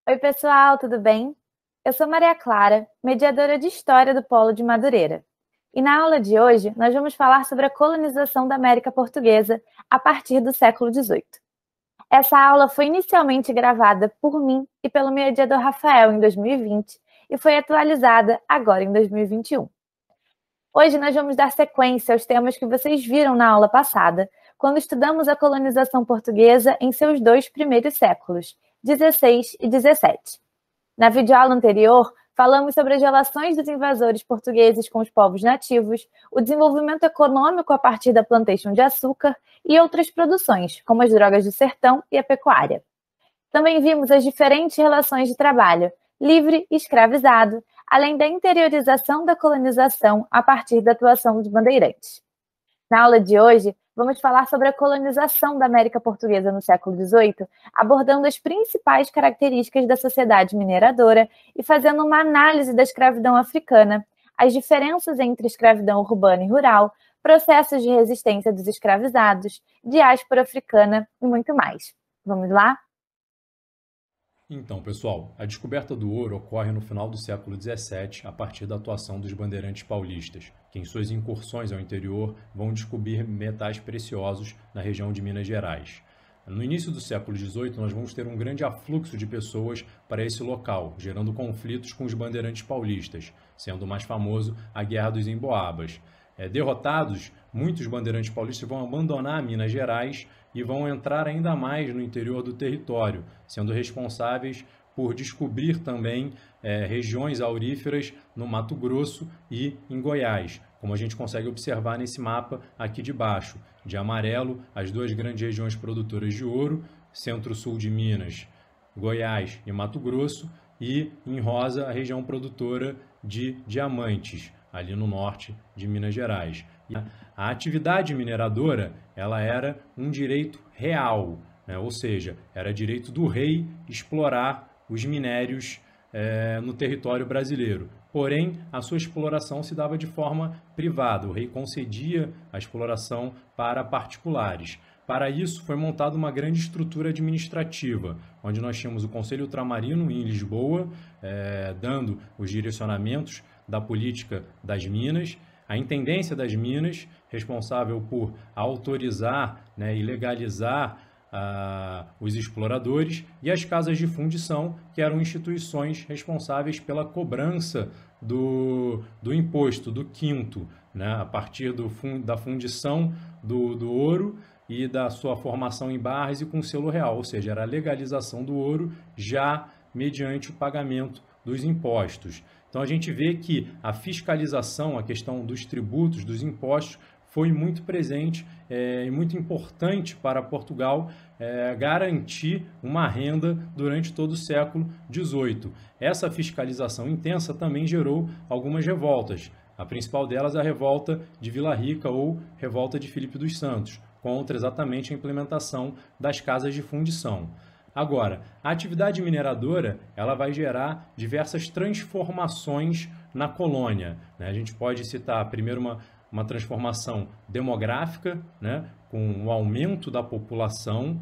Oi, pessoal, tudo bem? Eu sou Maria Clara, mediadora de História do Polo de Madureira. E na aula de hoje, nós vamos falar sobre a colonização da América Portuguesa a partir do século XVIII. Essa aula foi inicialmente gravada por mim e pelo mediador Rafael em 2020 e foi atualizada agora em 2021. Hoje nós vamos dar sequência aos temas que vocês viram na aula passada, quando estudamos a colonização portuguesa em seus dois primeiros séculos, 16 e 17. Na videoaula anterior, falamos sobre as relações dos invasores portugueses com os povos nativos, o desenvolvimento econômico a partir da plantation de açúcar e outras produções, como as drogas do sertão e a pecuária. Também vimos as diferentes relações de trabalho, livre e escravizado, além da interiorização da colonização a partir da atuação dos bandeirantes. Na aula de hoje, vamos falar sobre a colonização da América Portuguesa no século XVIII, abordando as principais características da sociedade mineradora e fazendo uma análise da escravidão africana, as diferenças entre escravidão urbana e rural, processos de resistência dos escravizados, diáspora africana e muito mais. Vamos lá? Então, pessoal, a descoberta do ouro ocorre no final do século XVII, a partir da atuação dos bandeirantes paulistas, que em suas incursões ao interior vão descobrir metais preciosos na região de Minas Gerais. No início do século XVIII, nós vamos ter um grande afluxo de pessoas para esse local, gerando conflitos com os bandeirantes paulistas, sendo o mais famoso a Guerra dos Emboabas. Derrotados, muitos bandeirantes paulistas vão abandonar Minas Gerais e vão entrar ainda mais no interior do território, sendo responsáveis por descobrir também regiões auríferas no Mato Grosso e em Goiás, como a gente consegue observar nesse mapa aqui de baixo. De amarelo, as duas grandes regiões produtoras de ouro, centro-sul de Minas, Goiás e Mato Grosso, e em rosa a região produtora de diamantes, ali no norte de Minas Gerais. A atividade mineradora ela era um direito real, né? Ou seja, era direito do rei explorar os minérios no território brasileiro. Porém, a sua exploração se dava de forma privada. O rei concedia a exploração para particulares. Para isso, foi montada uma grande estrutura administrativa, onde nós tínhamos o Conselho Ultramarino em Lisboa, dando os direcionamentos da política das minas, a Intendência das Minas, responsável por autorizar, né, e legalizar os exploradores, e as casas de fundição, que eram instituições responsáveis pela cobrança do imposto, do quinto, né, a partir da fundição do ouro e da sua formação em barras e com selo real, ou seja, era a legalização do ouro já mediante o pagamento dos impostos. Então a gente vê que a fiscalização, a questão dos tributos, dos impostos, foi muito presente e muito importante para Portugal garantir uma renda durante todo o século XVIII. Essa fiscalização intensa também gerou algumas revoltas. A principal delas é a revolta de Vila Rica ou revolta de Filipe dos Santos, contra exatamente a implementação das casas de fundição. Agora, a atividade mineradora ela vai gerar diversas transformações na colônia, né? A gente pode citar primeiro uma transformação demográfica, né? Com o aumento da população,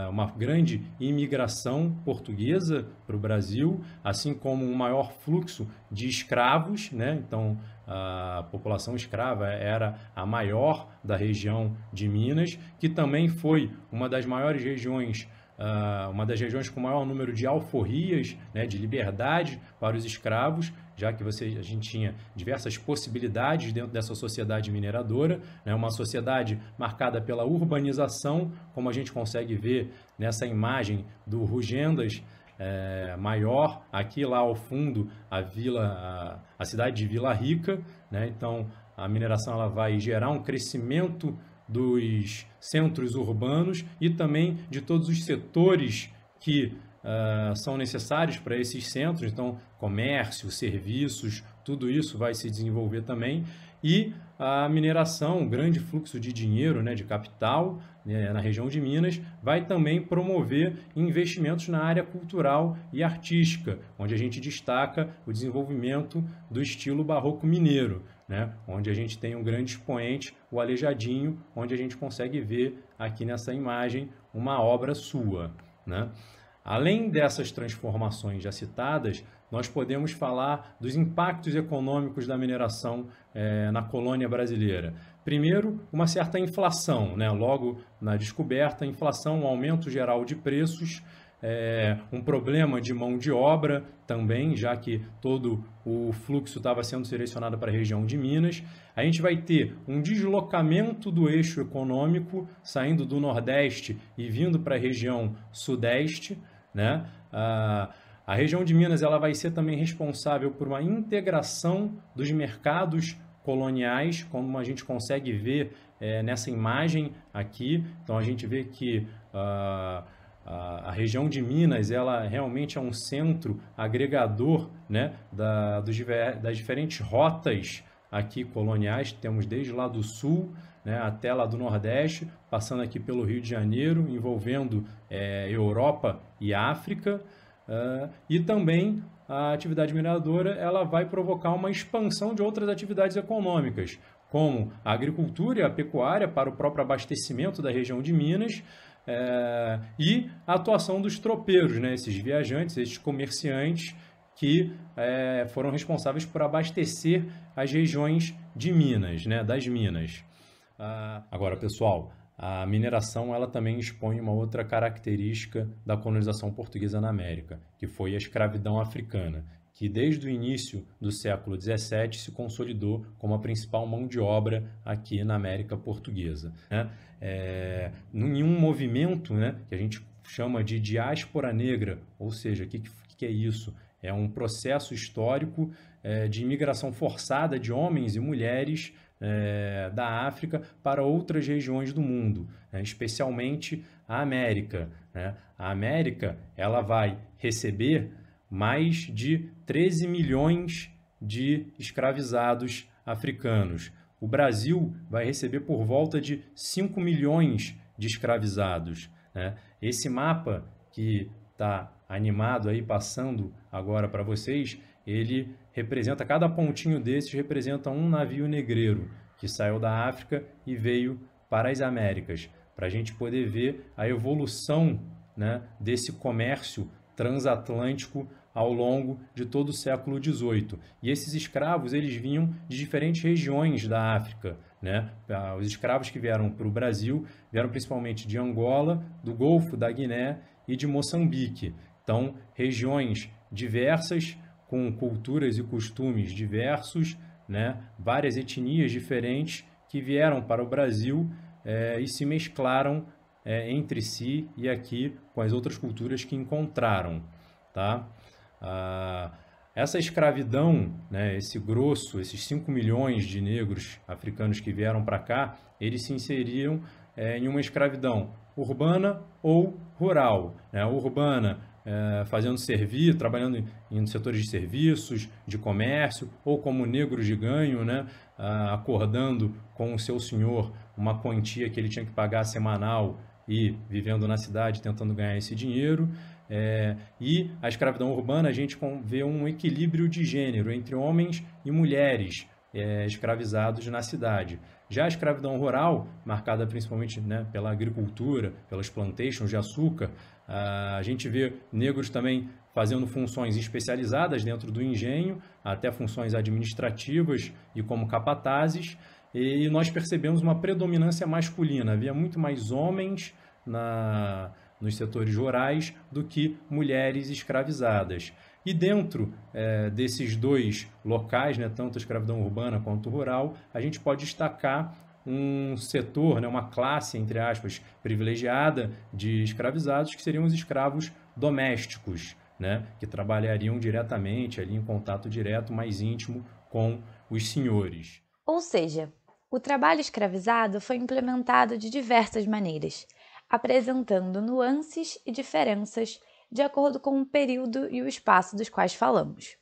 uma grande imigração portuguesa para o Brasil, assim como um maior fluxo de escravos, né? Então, a população escrava era a maior da região de Minas, que também foi uma das maiores regiões, uma das regiões com maior número de alforrias, né, de liberdade para os escravos, já que a gente tinha diversas possibilidades dentro dessa sociedade mineradora, né, uma sociedade marcada pela urbanização, como a gente consegue ver nessa imagem do Rugendas maior, aqui lá ao fundo a cidade de Vila Rica, né? Então a mineração ela vai gerar um crescimento dos centros urbanos e também de todos os setores que são necessários para esses centros, então comércio, serviços, tudo isso vai se desenvolver também, e a mineração, um grande fluxo de dinheiro, né, de capital, né, na região de Minas, vai também promover investimentos na área cultural e artística, onde a gente destaca o desenvolvimento do estilo barroco mineiro, né, onde a gente tem um grande expoente, o Aleijadinho, onde a gente consegue ver aqui nessa imagem uma obra sua, né? Além dessas transformações já citadas, nós podemos falar dos impactos econômicos da mineração na colônia brasileira. Primeiro, uma certa inflação, né? Logo na descoberta, inflação, um aumento geral de preços, um problema de mão de obra também, já que todo o fluxo estava sendo direcionado para a região de Minas. A gente vai ter um deslocamento do eixo econômico, saindo do Nordeste e vindo para a região Sudeste, né? A região de Minas ela vai ser também responsável por uma integração dos mercados coloniais, como a gente consegue ver nessa imagem aqui. Então a gente vê que a região de Minas ela realmente é um centro agregador, né, das diferentes rotas aqui coloniais. Temos desde lá do sul, né, até lá do Nordeste, passando aqui pelo Rio de Janeiro, envolvendo Europa e África. E também a atividade mineradora ela vai provocar uma expansão de outras atividades econômicas, como a agricultura e a pecuária para o próprio abastecimento da região de Minas, e a atuação dos tropeiros, né? Esses viajantes, esses comerciantes que foram responsáveis por abastecer as regiões de Minas, né? Das minas. Agora, pessoal, a mineração ela também expõe uma outra característica da colonização portuguesa na América, que foi a escravidão africana, que desde o início do século XVII se consolidou como a principal mão de obra aqui na América portuguesa, né? Em um movimento, né, que a gente chama de diáspora negra, ou seja, o que é isso? É um processo histórico de imigração forçada de homens e mulheres da África para outras regiões do mundo, né, especialmente a América, né? A América ela vai receber mais de 13 milhões de escravizados africanos. O Brasil vai receber por volta de 5 milhões de escravizados, né? Esse mapa que está animado aí passando agora para vocês, ele representa, cada pontinho desses representa um navio negreiro que saiu da África e veio para as Américas, para a gente poder ver a evolução, né, desse comércio transatlântico ao longo de todo o século XVIII. E esses escravos eles vinham de diferentes regiões da África, né? Os escravos que vieram para o Brasil vieram principalmente de Angola, do Golfo da Guiné e de Moçambique. Então, regiões diversas, com culturas e costumes diversos, né? Várias etnias diferentes que vieram para o Brasil e se mesclaram entre si e aqui com as outras culturas que encontraram, tá? Essa escravidão, né, esse grosso, esses 5 milhões de negros africanos que vieram para cá, eles se inseriam em uma escravidão urbana ou rural, né? Urbana, fazendo serviço, trabalhando em setores de serviços, de comércio, ou como negros de ganho, né? Acordando com o seu senhor uma quantia que ele tinha que pagar semanal e vivendo na cidade tentando ganhar esse dinheiro. E a escravidão urbana, a gente vê um equilíbrio de gênero entre homens e mulheres escravizados na cidade. Já a escravidão rural, marcada principalmente, né, pela agricultura, pelas plantations de açúcar, a gente vê negros também fazendo funções especializadas dentro do engenho, até funções administrativas e como capatazes, e nós percebemos uma predominância masculina. Havia muito mais homens nos setores rurais do que mulheres escravizadas. E dentro desses dois locais, né, tanto a escravidão urbana quanto rural, a gente pode destacar um setor, né, uma classe, entre aspas, privilegiada de escravizados, que seriam os escravos domésticos, né, que trabalhariam diretamente, ali em contato direto, mais íntimo com os senhores. Ou seja, o trabalho escravizado foi implementado de diversas maneiras, apresentando nuances e diferenças de acordo com o período e o espaço dos quais falamos.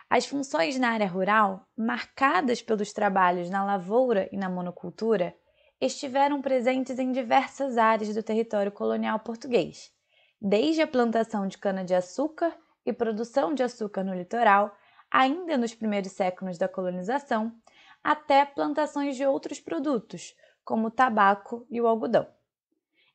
As funções na área rural, marcadas pelos trabalhos na lavoura e na monocultura, estiveram presentes em diversas áreas do território colonial português, desde a plantação de cana-de-açúcar e produção de açúcar no litoral, ainda nos primeiros séculos da colonização, até plantações de outros produtos, como o tabaco e o algodão.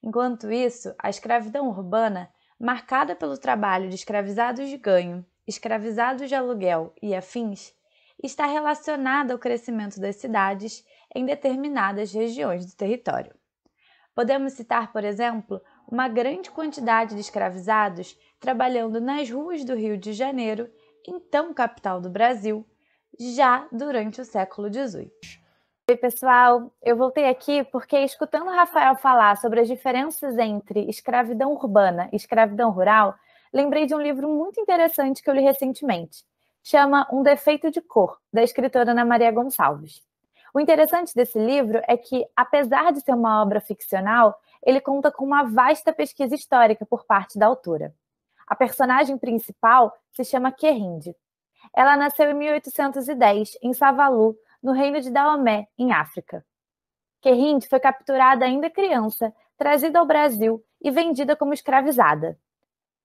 Enquanto isso, a escravidão urbana marcada pelo trabalho de escravizados de ganho, escravizados de aluguel e afins, está relacionada ao crescimento das cidades em determinadas regiões do território. Podemos citar, por exemplo, uma grande quantidade de escravizados trabalhando nas ruas do Rio de Janeiro, então capital do Brasil, já durante o século XVIII. Oi, pessoal! Eu voltei aqui porque, escutando o Rafael falar sobre as diferenças entre escravidão urbana e escravidão rural, lembrei de um livro muito interessante que eu li recentemente. Chama Um Defeito de Cor, da escritora Ana Maria Gonçalves. O interessante desse livro é que, apesar de ser uma obra ficcional, ele conta com uma vasta pesquisa histórica por parte da autora. A personagem principal se chama Querinde. Ela nasceu em 1810, em Savalu, no reino de Daomé, em África. Querinde foi capturada ainda criança, trazida ao Brasil e vendida como escravizada.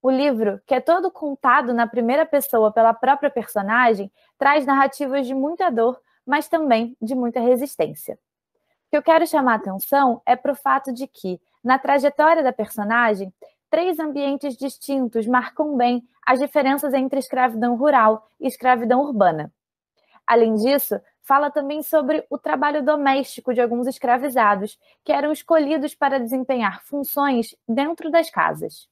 O livro, que é todo contado na primeira pessoa pela própria personagem, traz narrativas de muita dor, mas também de muita resistência. O que eu quero chamar a atenção é para o fato de que, na trajetória da personagem, 3 ambientes distintos marcam bem as diferenças entre escravidão rural e escravidão urbana. Além disso, fala também sobre o trabalho doméstico de alguns escravizados, que eram escolhidos para desempenhar funções dentro das casas.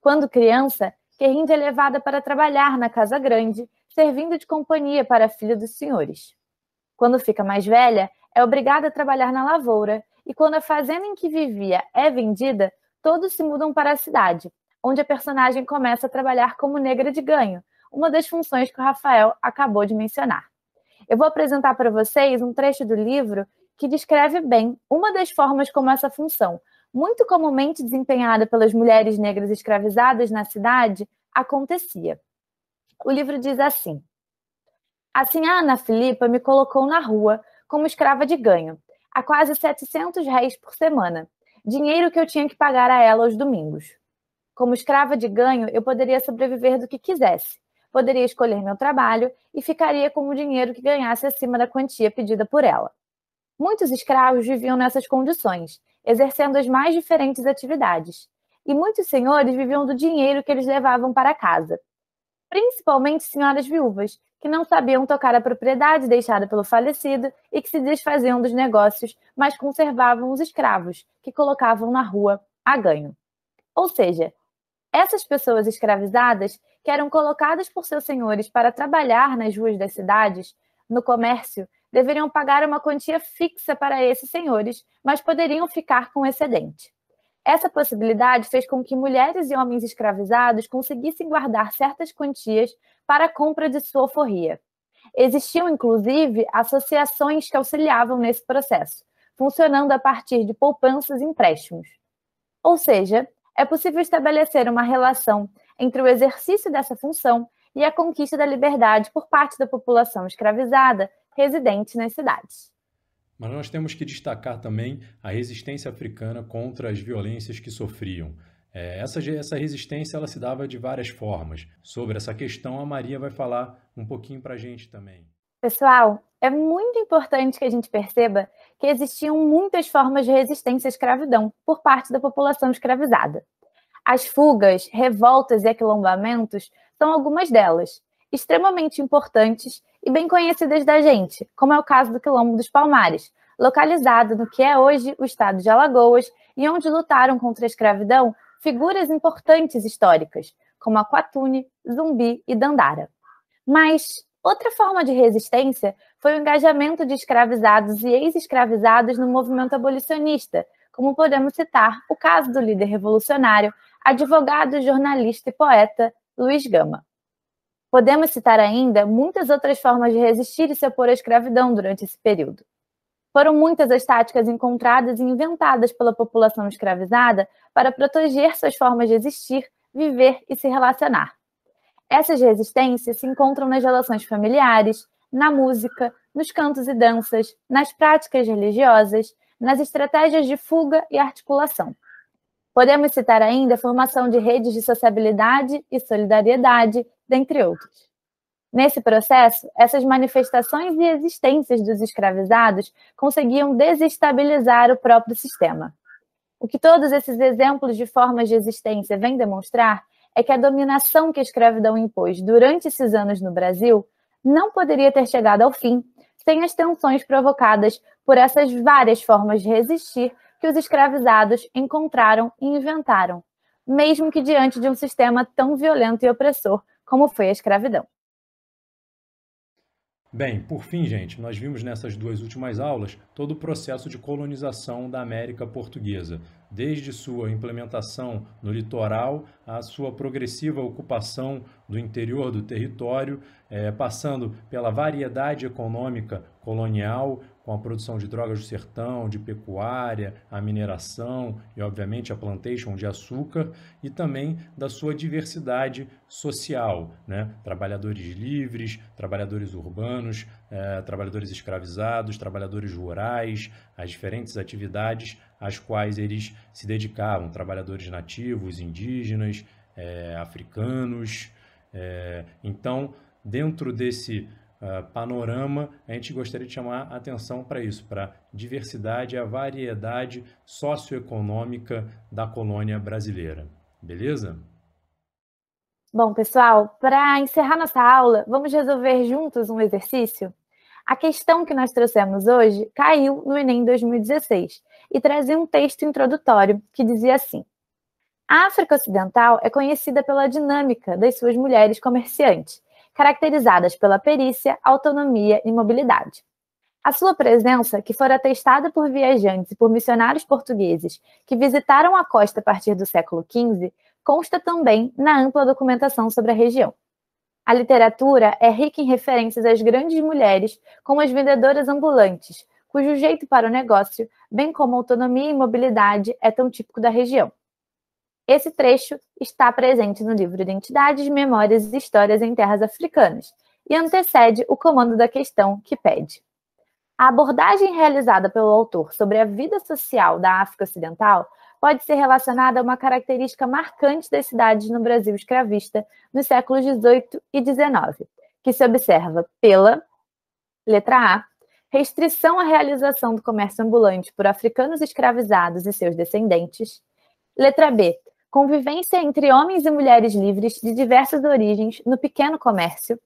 Quando criança, Querinde é levada para trabalhar na casa grande, servindo de companhia para a filha dos senhores. Quando fica mais velha, é obrigada a trabalhar na lavoura, e quando a fazenda em que vivia é vendida, todos se mudam para a cidade, onde a personagem começa a trabalhar como negra de ganho, uma das funções que o Rafael acabou de mencionar. Eu vou apresentar para vocês um trecho do livro que descreve bem uma das formas como essa função, muito comumente desempenhada pelas mulheres negras escravizadas na cidade, acontecia. O livro diz assim: Assim, a Ana Filipa me colocou na rua como escrava de ganho, a quase 700 réis por semana, dinheiro que eu tinha que pagar a ela aos domingos. Como escrava de ganho, eu poderia sobreviver do que quisesse, poderia escolher meu trabalho e ficaria com o dinheiro que ganhasse acima da quantia pedida por ela. Muitos escravos viviam nessas condições, exercendo as mais diferentes atividades, e muitos senhores viviam do dinheiro que eles levavam para casa, principalmente senhoras viúvas, que não sabiam tocar a propriedade deixada pelo falecido e que se desfaziam dos negócios, mas conservavam os escravos, que colocavam na rua a ganho. Ou seja, essas pessoas escravizadas, que eram colocadas por seus senhores para trabalhar nas ruas das cidades, no comércio, deveriam pagar uma quantia fixa para esses senhores, mas poderiam ficar com excedente. Essa possibilidade fez com que mulheres e homens escravizados conseguissem guardar certas quantias para a compra de sua alforria. Existiam, inclusive, associações que auxiliavam nesse processo, funcionando a partir de poupanças e empréstimos. Ou seja, é possível estabelecer uma relação entre o exercício dessa função e a conquista da liberdade por parte da população escravizada residente nas cidades. Mas nós temos que destacar também a resistência africana contra as violências que sofriam. Essa resistência ela se dava de várias formas. Sobre essa questão, a Maria vai falar um pouquinho para a gente também. Pessoal, é muito importante que a gente perceba que existiam muitas formas de resistência à escravidão por parte da população escravizada. As fugas, revoltas e aquilombamentos são algumas delas, extremamente importantes e bem conhecidas da gente, como é o caso do Quilombo dos Palmares, localizado no que é hoje o estado de Alagoas e onde lutaram contra a escravidão figuras importantes históricas, como Aquatune, Zumbi e Dandara. Mas outra forma de resistência foi o engajamento de escravizados e ex-escravizados no movimento abolicionista, como podemos citar o caso do líder revolucionário, advogado, jornalista e poeta Luiz Gama. Podemos citar ainda muitas outras formas de resistir e se opor à escravidão durante esse período. Foram muitas as táticas encontradas e inventadas pela população escravizada para proteger suas formas de existir, viver e se relacionar. Essas resistências se encontram nas relações familiares, na música, nos cantos e danças, nas práticas religiosas, nas estratégias de fuga e articulação. Podemos citar ainda a formação de redes de sociabilidade e solidariedade, dentre outros. Nesse processo, essas manifestações e existências dos escravizados conseguiam desestabilizar o próprio sistema. O que todos esses exemplos de formas de existência vêm demonstrar é que a dominação que a escravidão impôs durante esses anos no Brasil não poderia ter chegado ao fim sem as tensões provocadas por essas várias formas de resistir que os escravizados encontraram e inventaram, mesmo que diante de um sistema tão violento e opressor como foi a escravidão. Bem, por fim, gente, nós vimos nessas duas últimas aulas todo o processo de colonização da América Portuguesa, desde sua implementação no litoral à sua progressiva ocupação do interior do território, passando pela variedade econômica colonial, com a produção de drogas do sertão, de pecuária, a mineração e, obviamente, a plantation de açúcar, e também da sua diversidade social, né? Trabalhadores livres, trabalhadores urbanos, trabalhadores escravizados, trabalhadores rurais, as diferentes atividades às quais eles se dedicavam, trabalhadores nativos, indígenas, africanos. Então, dentro desse panorama, a gente gostaria de chamar a atenção para isso, para a diversidade e a variedade socioeconômica da colônia brasileira. Beleza? Bom, pessoal, para encerrar nossa aula, vamos resolver juntos um exercício? A questão que nós trouxemos hoje caiu no Enem 2016 e trazia um texto introdutório que dizia assim: a África Ocidental é conhecida pela dinâmica das suas mulheres comerciantes, caracterizadas pela perícia, autonomia e mobilidade. A sua presença, que fora atestada por viajantes e por missionários portugueses que visitaram a costa a partir do século XV, consta também na ampla documentação sobre a região. A literatura é rica em referências às grandes mulheres, como as vendedoras ambulantes, cujo jeito para o negócio, bem como autonomia e mobilidade, é tão típico da região. Esse trecho está presente no livro Identidades, Memórias e Histórias em Terras Africanas e antecede o comando da questão que pede. A abordagem realizada pelo autor sobre a vida social da África Ocidental pode ser relacionada a uma característica marcante das cidades no Brasil escravista nos séculos XVIII e XIX, que se observa pela, letra A, restrição à realização do comércio ambulante por africanos escravizados e seus descendentes, letra B, convivência entre homens e mulheres livres de diversas origens no pequeno comércio.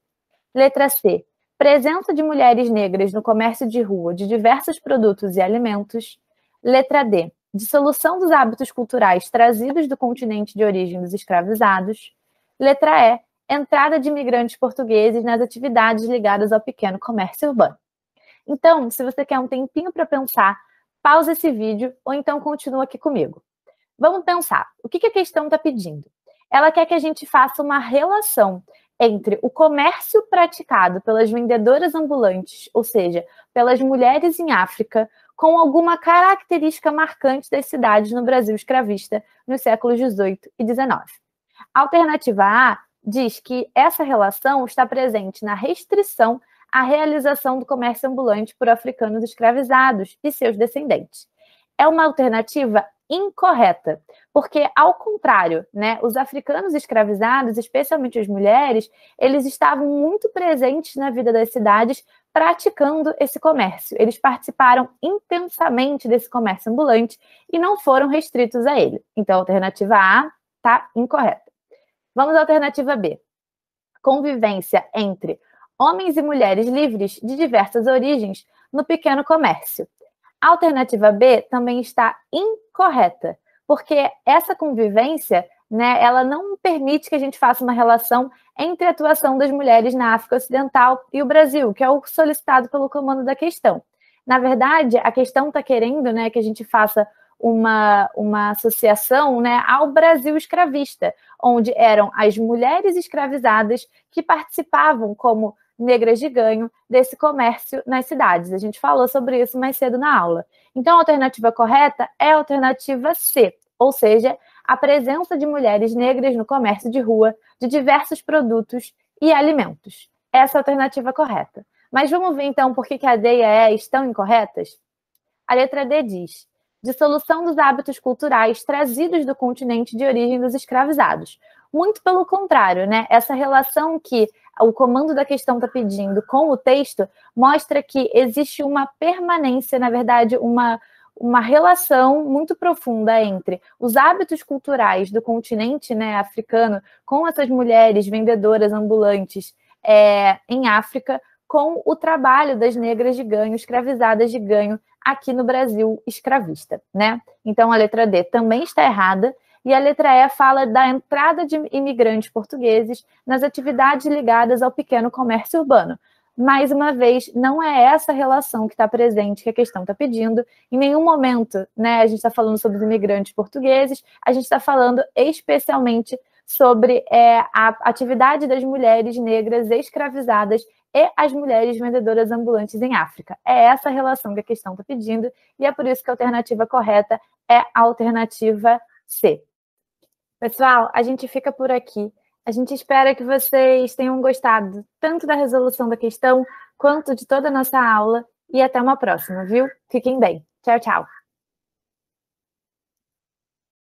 Letra C, presença de mulheres negras no comércio de rua de diversos produtos e alimentos. Letra D, dissolução dos hábitos culturais trazidos do continente de origem dos escravizados. Letra E, entrada de imigrantes portugueses nas atividades ligadas ao pequeno comércio urbano. Então, se você quer um tempinho para pensar, pausa esse vídeo ou então continua aqui comigo. Vamos pensar, o que a questão está pedindo? Ela quer que a gente faça uma relação entre o comércio praticado pelas vendedoras ambulantes, ou seja, pelas mulheres em África, com alguma característica marcante das cidades no Brasil escravista nos séculos XVIII e XIX. A alternativa A diz que essa relação está presente na restrição à realização do comércio ambulante por africanos escravizados e seus descendentes. É uma alternativa incorreta, porque, ao contrário, né, os africanos escravizados, especialmente as mulheres, eles estavam muito presentes na vida das cidades praticando esse comércio. Eles participaram intensamente desse comércio ambulante e não foram restritos a ele. Então, a alternativa A está incorreta. Vamos à alternativa B. Convivência entre homens e mulheres livres de diversas origens no pequeno comércio. A alternativa B também está incorreta, porque essa convivência, né, ela não permite que a gente faça uma relação entre a atuação das mulheres na África Ocidental e o Brasil, que é o solicitado pelo comando da questão. Na verdade, a questão está querendo, né, que a gente faça uma associação, né, ao Brasil escravista, onde eram as mulheres escravizadas que participavam como negras de ganho desse comércio nas cidades. A gente falou sobre isso mais cedo na aula. Então, a alternativa correta é a alternativa C, ou seja, a presença de mulheres negras no comércio de rua de diversos produtos e alimentos. Essa é a alternativa correta. Mas vamos ver, então, por que a D e a E estão incorretas? A letra D diz: dissolução dos hábitos culturais trazidos do continente de origem dos escravizados. Muito pelo contrário, né? Essa relação que o comando da questão está pedindo com o texto mostra que existe uma permanência, na verdade, uma relação muito profunda entre os hábitos culturais do continente, né, africano, com essas mulheres vendedoras ambulantes em África, com o trabalho das negras de ganho, escravizadas de ganho, aqui no Brasil escravista, né? Então, a letra D também está errada, e a letra E fala da entrada de imigrantes portugueses nas atividades ligadas ao pequeno comércio urbano. Mais uma vez, não é essa relação que está presente que a questão está pedindo. Em nenhum momento, né, a gente está falando sobre os imigrantes portugueses, a gente está falando especialmente sobre a atividade das mulheres negras escravizadas e as mulheres vendedoras ambulantes em África. É essa relação que a questão está pedindo, e é por isso que a alternativa correta é a alternativa C. Pessoal, a gente fica por aqui. A gente espera que vocês tenham gostado tanto da resolução da questão, quanto de toda a nossa aula, e até uma próxima, viu? Fiquem bem. Tchau, tchau.